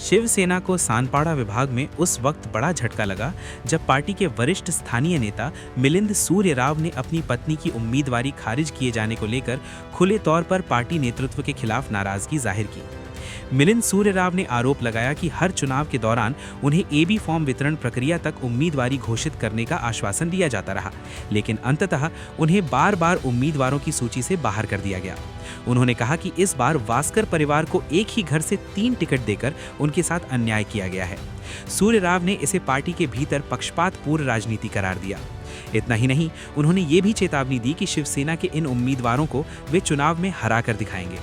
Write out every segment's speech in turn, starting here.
शिवसेना को सानपाड़ा विभाग में उस वक्त बड़ा झटका लगा जब पार्टी के वरिष्ठ स्थानीय नेता मिलिंद सूर्य राव ने अपनी पत्नी की उम्मीदवारी खारिज किए जाने को लेकर खुले तौर पर पार्टी नेतृत्व के खिलाफ नाराजगी जाहिर की। मिलिंद सूर्य राव ने आरोप लगाया कि हर चुनाव के दौरान उन्हें एबी फॉर्म वितरण प्रक्रिया तक उम्मीदवारी घोषित करने का आश्वासन दिया जाता रहा, लेकिन अंततः उन्हें बार बार उम्मीदवारों की सूची से बाहर कर दिया गया। उन्होंने कहा कि इस बार वास्कर परिवार को एक ही घर से 3 टिकट देकर उनके साथ अन्याय किया गया है। सूर्य राव ने इसे पार्टी के भीतर पक्षपातपूर्ण राजनीति करार दिया। इतना ही नहीं, उन्होंने ये भी चेतावनी दी कि शिवसेना के इन उम्मीदवारों को वे चुनाव में हरा कर दिखाएंगे।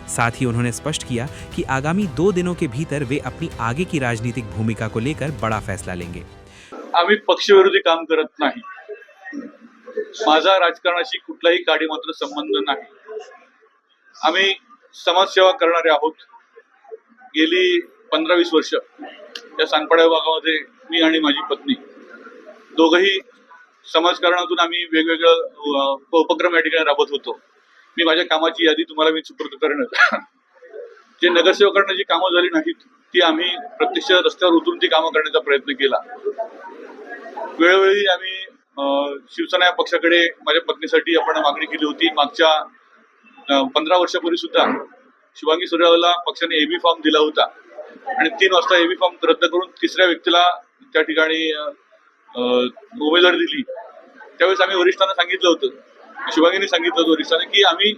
साथ ही उन्होंने स्पष्ट किया कि आगामी 2 दिनों के भीतर वे अपनी आगे की राजनीतिक भूमिका को लेकर बड़ा फैसला लेंगे। आम्ही पक्षविरोधी काम करत नाही। माझा राजकारणाशी कुठलाही काडीमात्र संबंध नाही। आम्ही समाजसेवा करणारे आहोत। गेली 15-20 वर्ष या सानपाडा विभागामध्ये मी आणि माझी पत्नी दोघंही समाजकारणातून आम्ही वेगवेगळे उपक्रम या ठिकाणी राबवत होतो। मी माझ्या कामाची यादी तुम्हाला मी सुपूर्द करेन। जे नगरसेवकांना जी कामं झाली नाहीत ती आम्ही प्रत्यक्ष रस्त्यावर उतरून ती कामं करण्याचा प्रयत्न केला। वेळोवेळी आम्ही शिवसेना या पक्षाकडे माझ्या पत्नीसाठी आपण मागणी केली होती। मागच्या 15 वर्षापूर्वी सुद्धा शुभांगी सूर्यरावला पक्षाने एबी फॉर्म दिला होता आणि 3 वाजता एबी फॉर्म रद्द करून तिसऱ्या व्यक्तीला त्या ठिकाणी उमेदवारी दिली। त्यावेळेस आम्ही वरिष्ठांना सांगितलं होतं, शुभांगीने सांगितलं होतं वरिष्ठांना की आम्ही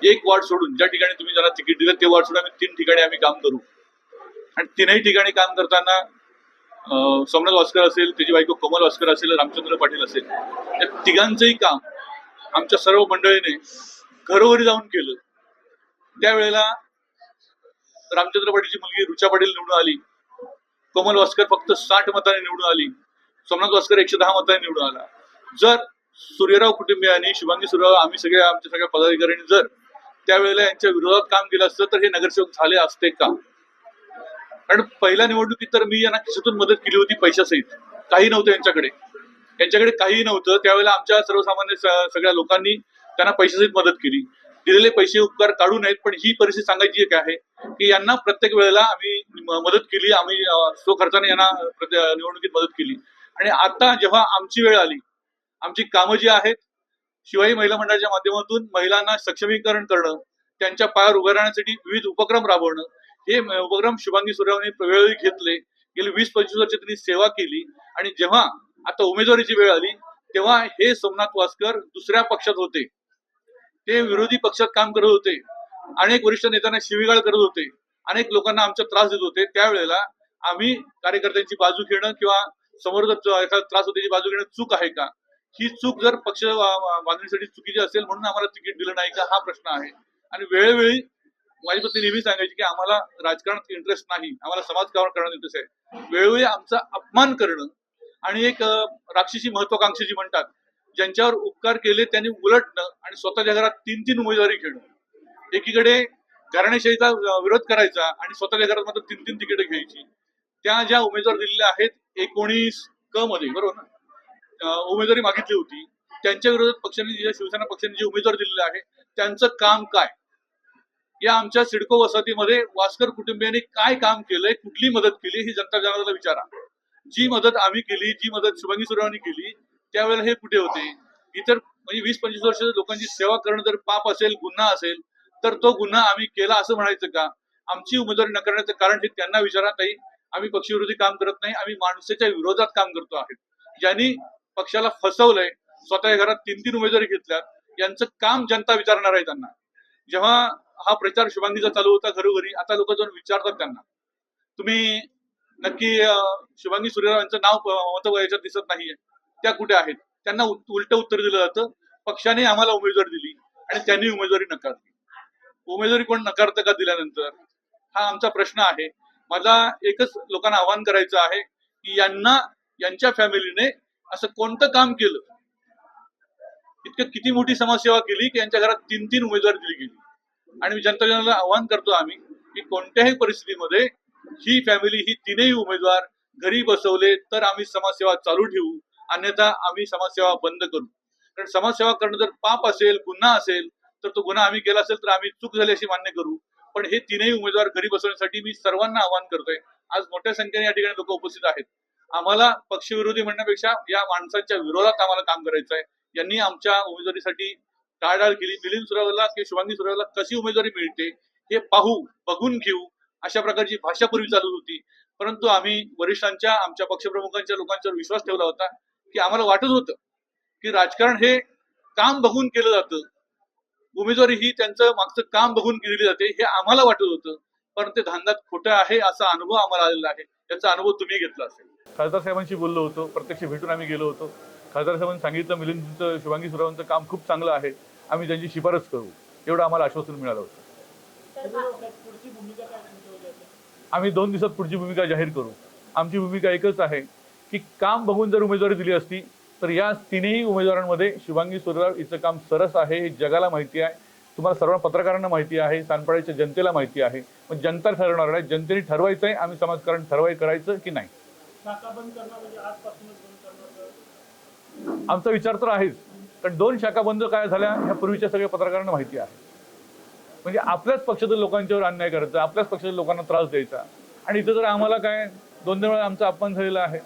एक वार्ड सोडून ज्या ठिकाणी तुम्ही ज्यांना तिकीट दिलं ते वार्ड सोडून आम्ही 3 ठिकाणी आम्ही काम करू। आणि 3ही ठिकाणी काम करताना सोमनाथ वास्कर असेल, त्याची बायको कोमल वास्कर असेल, रामचंद्र पाटील असेल, या तिघांचंही काम आमच्या सर्व मंडळीने घरोघरी जाऊन केलं। त्यावेळेला रामचंद्र पाटीलची मुलगी रुचा पाटील निवडून आली, कोमल वास्कर फक्त 60 मतांनी निवडून आली, सोमनाथ वास्कर 110 मतांनी निवडून आला। जर सूर्यराव कुटुंबियांनी, शुभांगी सूर्यराव, आम्ही आमच्या सगळ्या पदाधिकाऱ्यांनी जर त्यावेळेला यांच्या विरोधात काम केलं असतं तर हे नगरसेवक झाले असते का? कारण पहिल्या निवडणुकीत तर मी यांना खिशातून मदत केली होती पैशासहित। काही नव्हतं यांच्याकडे काहीही नव्हतं। त्यावेळेला आमच्या सर्वसामान्य सगळ्या लोकांनी त्यांना पैशासहित मदत केली। दिलेले पैसे उपकार काढू नयेत, पण ही परिस्थिती सांगायची एक आहे की यांना प्रत्येक वेळेला आम्ही मदत केली, आम्ही स्वखर्चाने यांना निवडणुकीत मदत केली। आणि आता जेव्हा आमची वेळ आली, आमची कामं जी आहेत, शिवाई महिला मंडळाच्या माध्यमातून महिलांना सक्षमीकरण करणं, त्यांच्या पायावर उभं राहण्यासाठी विविध उपक्रम राबवणं, हे उपक्रम शुभांगी सूर्यरावने वेळोवेळी घेतले। गेली 20-25 वर्ष त्यांनी सेवा केली आणि जेव्हा आता उमेदवारीची वेळ आली तेव्हा हे सोमनाथ वास्कर दुसऱ्या पक्षात होते, ते विरोधी पक्षात काम करत होते, अनेक वरिष्ठ नेत्यांना शिवीगाळ करत होते, अनेक लोकांना आमचा त्रास देत होते। त्यावेळेला आम्ही कार्यकर्त्यांची बाजू घेणं किंवा समोर जर एखादा त्रास होते त्याची बाजू घेणं चूक आहे का? ही चूक जर पक्ष बांधणीसाठी चुकीची असेल म्हणून आम्हाला तिकीट दिलं नाही का, हा प्रश्न आहे। आणि वेळोवेळी माझी पत्नी नेहमी सांगायची की आम्हाला राजकारणात इंटरेस्ट नाही, आम्हाला समाजकारण करण्यात इंटरेस्ट आहे। वेळोवेळी आमचा अपमान करणं आणि एक राक्षसी महत्वाकांक्षी जी म्हणतात, ज्यांच्यावर उपकार केले त्यांनी उलटणं आणि स्वतःच्या घरात 3-3 उमेदवारी घेणं, एकीकडे घराणेशाहीचा विरोध करायचा आणि स्वतःच्या घरात मात्र 3-3 तिकीट घ्यायची। त्या ज्या उमेदवार दिलेल्या आहेत 19 मध्ये, बरोबर ना, उमेदवारी मागितली होती, त्यांच्या विरोधात पक्षाने, शिवसेना पक्षाने जे उमेदवार दिलेले आहे त्यांचं काम काय? या आमच्या सिडको वसाहतीमध्ये वास्कर कुटुंबियांनी काय काम केलंय, कुठली मदत केली, ही जनता जनार्दनाला विचारा। जी मदत आम्ही केली, जी मदत शुभांगी सूर्यरावांनी केली, त्यावेळेला हे कुठे होते? इतर म्हणजे 20-25 वर्ष लोकांची सेवा करणं जर पाप असेल, गुन्हा असेल, तर तो गुन्हा आम्ही केला असं म्हणायचं का? आमची उमेदवारी नकारण्याचं कारण हे त्यांना विचारा ताई। आम्ही पक्षविरोधी काम करत नाही, आम्ही माणसाच्या विरोधात काम करतो आहे। ज्यांनी पक्षाला फसवलंय, स्वतःच्या घरात 3-3 उमेदवारी घेतल्यात, यांचं काम जनता विचारणार आहे त्यांना। जेव्हा हा प्रचार शुभांगीचा चालू होता घरोघरी, आता लोक जाऊन विचारतात त्यांना, तुम्ही नक्की शुभांगी सूर्यराव यांचं नाव याच्यात दिसत नाहीये, त्या कुठे आहेत? त्यांना उलट उत्तर दिलं जातं, पक्षाने आम्हाला उमेदवारी दिली आणि त्यांनी उमेदवारी नकारली। उमेदवारी कोण नकारतं का दिल्यानंतर? हा आमचा प्रश्न आहे। मला एकच लोकांना आवाहन करायचं आहे की यांच्या फॅमिलीने असं कोणतं काम केलं, इतकं किती मोठी समाजसेवा केली की यांच्या घरात 3-3 उमेदवार दिली गेली। आणि जनता जनाला आवाहन करतो आम्ही की कोणत्याही परिस्थितीमध्ये ही फॅमिली, ही 3ही उमेदवार घरी बसवले तर आम्ही समाजसेवा चालू ठेवू, अन्यथा आम्ही समाजसेवा बंद करू। कारण समाजसेवा करणं जर पाप असेल, गुन्हा असेल, तर तो गुन्हा आम्ही केला असेल तर आम्ही चूक झाली अशी मान्य करू। पण हे तीनही उमेदवार घरी बसवण्यासाठी मी सर्वांना आवाहन करतोय. आज मोठ्या संख्येने या ठिकाणी लोक उपस्थित आहेत. आम्हाला पक्षविरोधी म्हणण्यापेक्षा या माणसांच्या विरोधात आम्हाला काम करायचं आहे. यांनी आमच्या उमेदवारीसाठी टाळाटाळ केली. मिलिंद सुरावला की शुभांगी सुरावला कशी उमेदवारी मिळते हे बघून घेऊ अशा प्रकारची भाषा पूर्वी चालू होती. परंतु आम्ही वरिष्ठांच्या, आमच्या पक्षप्रमुखांच्या लोकांच्यावर विश्वास ठेवला होता की आम्हाला वाटत होतं की राजकारण हे काम बघून केलं जातं, उमेदवारी ही त्यांचं मागचं काम बघून केली जाते हे आम्हाला वाटत होतं. पण ते धांदात खोटं आहे असा अनुभव आम्हाला आलेला आहे. त्याचा अनुभव तुम्ही घेतला असेल. खासदार साहेबांशी बोललो होतो, प्रत्यक्ष भेटून आम्ही गेलो होतो. खासदार साहेबांनी सांगितलं मिलिंदचं, शुभांगी सुरावांचं काम खूप चांगलं आहे, आम्ही त्यांची शिफारस करू, एवढं आम्हाला आश्वासन मिळालं होतं. आम्ही 2 दिवसात पुढची भूमिका जाहीर करू. आमची भूमिका एकच आहे की काम बघून जर उमेदवारी दिली असती तर या तीनही उमेदवारांमध्ये शुभांगी सुराव हिचं काम सरस आहे हे जगाला माहिती आहे, तुम्हाला सर्व पत्रकारांना माहिती आहे, सानपाड्याच्या जनतेला माहिती आहे. पण जनता ठरवणार आहे, जनतेने ठरवायचं आहे आम्ही समाजकारण करायचं की नाही. आमचा विचार तर आहेच, कारण 2 शाखा बंद काय झाल्या ह्या पूर्वीच्या सगळ्या पत्रकारांना माहिती आहे. म्हणजे आपल्याच पक्षातील लोकांच्यावर अन्याय करायचा, आपल्याच पक्षातील लोकांना त्रास द्यायचा. आणि इथं तर आम्हाला काय 2 वेळा आमचा अपमान झालेला आहे.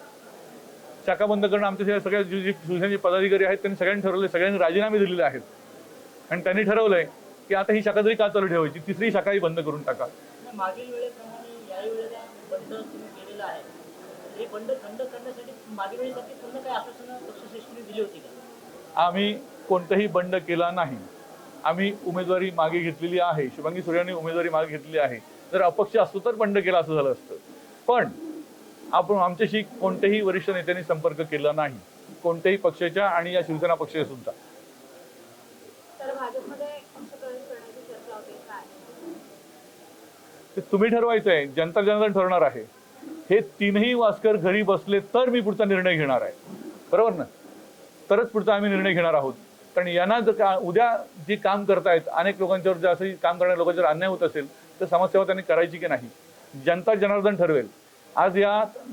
शाखा बंद करणं आमच्या सगळ्या जे शिवसेनेचे पदाधिकारी आहेत त्यांनी सगळ्यांनी ठरवले, सगळ्यांनी राजीनामे दिलेले आहेत. आणि त्यांनी ठरवलंय की आता ही शाखा तरी का चालू ठेवायची, 3री शाखाही बंद करून टाका. मागील वेळेप्रमाणे याही वेळेला बंद तुम्ही केलेला आहे, हे बंद थंड करण्यासाठी मागील वेळेसाठी पुन्हा काही आश्वासनं पक्षश्रेष्ठींनी दिली होती का? आम्ही कोणताही बंड केला नाही. आम्ही उमेदवारी मागे घेतलेली आहे, शुभांगी सुर्यांनी उमेदवारी मागे घेतलेली आहे. जर अपक्ष असतो तर बंड केला असं झालं असतं. पण आपण आमच्याशी कोणत्याही वरिष्ठ नेत्यांनी संपर्क केला नाही, कोणत्याही पक्षाच्या आणि या शिवसेना पक्षाच्या सुद्धा. ते तुम्ही ठरवायचं आहे, जनता जनार्दन ठरवणार आहे. हे तीनही वास्कर घरी बसले तर मी पुढचा निर्णय घेणार आहे, बरोबर ना? तरच पुढचा आम्ही निर्णय घेणार आहोत. कारण यांना जर उद्या जे काम करतायत, अनेक लोकांच्यावर जर असं काम करणाऱ्या लोकांच्यावर अन्याय होत असेल तर समाजसेवा त्यांनी करायची की नाही, जनता जनार्दन ठरवेल. आज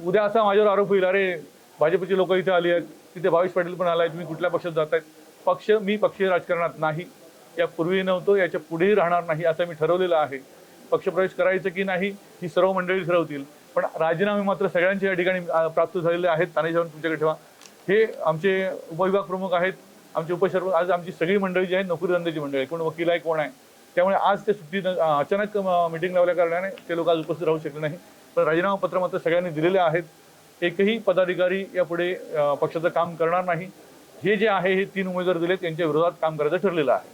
उद्या असा माझ्यावर आरोप होईल, अरे भाजपची लोक इथे आली आहेत, तिथे भावेश पाटील पण आलाय, तुम्ही कुठल्या पक्षात जातायत. मी पक्षीय राजकारणात नाही, यापूर्वी नव्हतो, याच्या पुढेही राहणार नाही असं मी ठरवलेलं आहे. पक्षप्रवेश करायचं की नाही ही सर्व मंडळी ठरवतील. पण राजीनामे मात्र सगळ्यांच्या या ठिकाणी प्राप्त झालेले आहेत. तानेजाऊन तुमच्याकडे ठेवा. हे आमचे उपविभाग प्रमुख आहेत, आमचे उपसर्व, आज आमची सगळी मंडळी जी आहेत नोकरी धंद्याची मंडळी आहे, कोण वकील आहे कोण आहे. त्यामुळे आज ते सुट्टी अचानक मिटिंग लावल्या कारणाने ते लोक आज उपस्थित राहू शकले नाही. पण राजीनामा पत्र मात्र सगळ्यांनी दिलेले आहेत. एकही पदाधिकारी यापुढे पक्षाचं काम करणार नाही. हे जे आहे हे 3 उमेदवार दिलेत यांच्या विरोधात काम करायचं ठरलेलं आहे.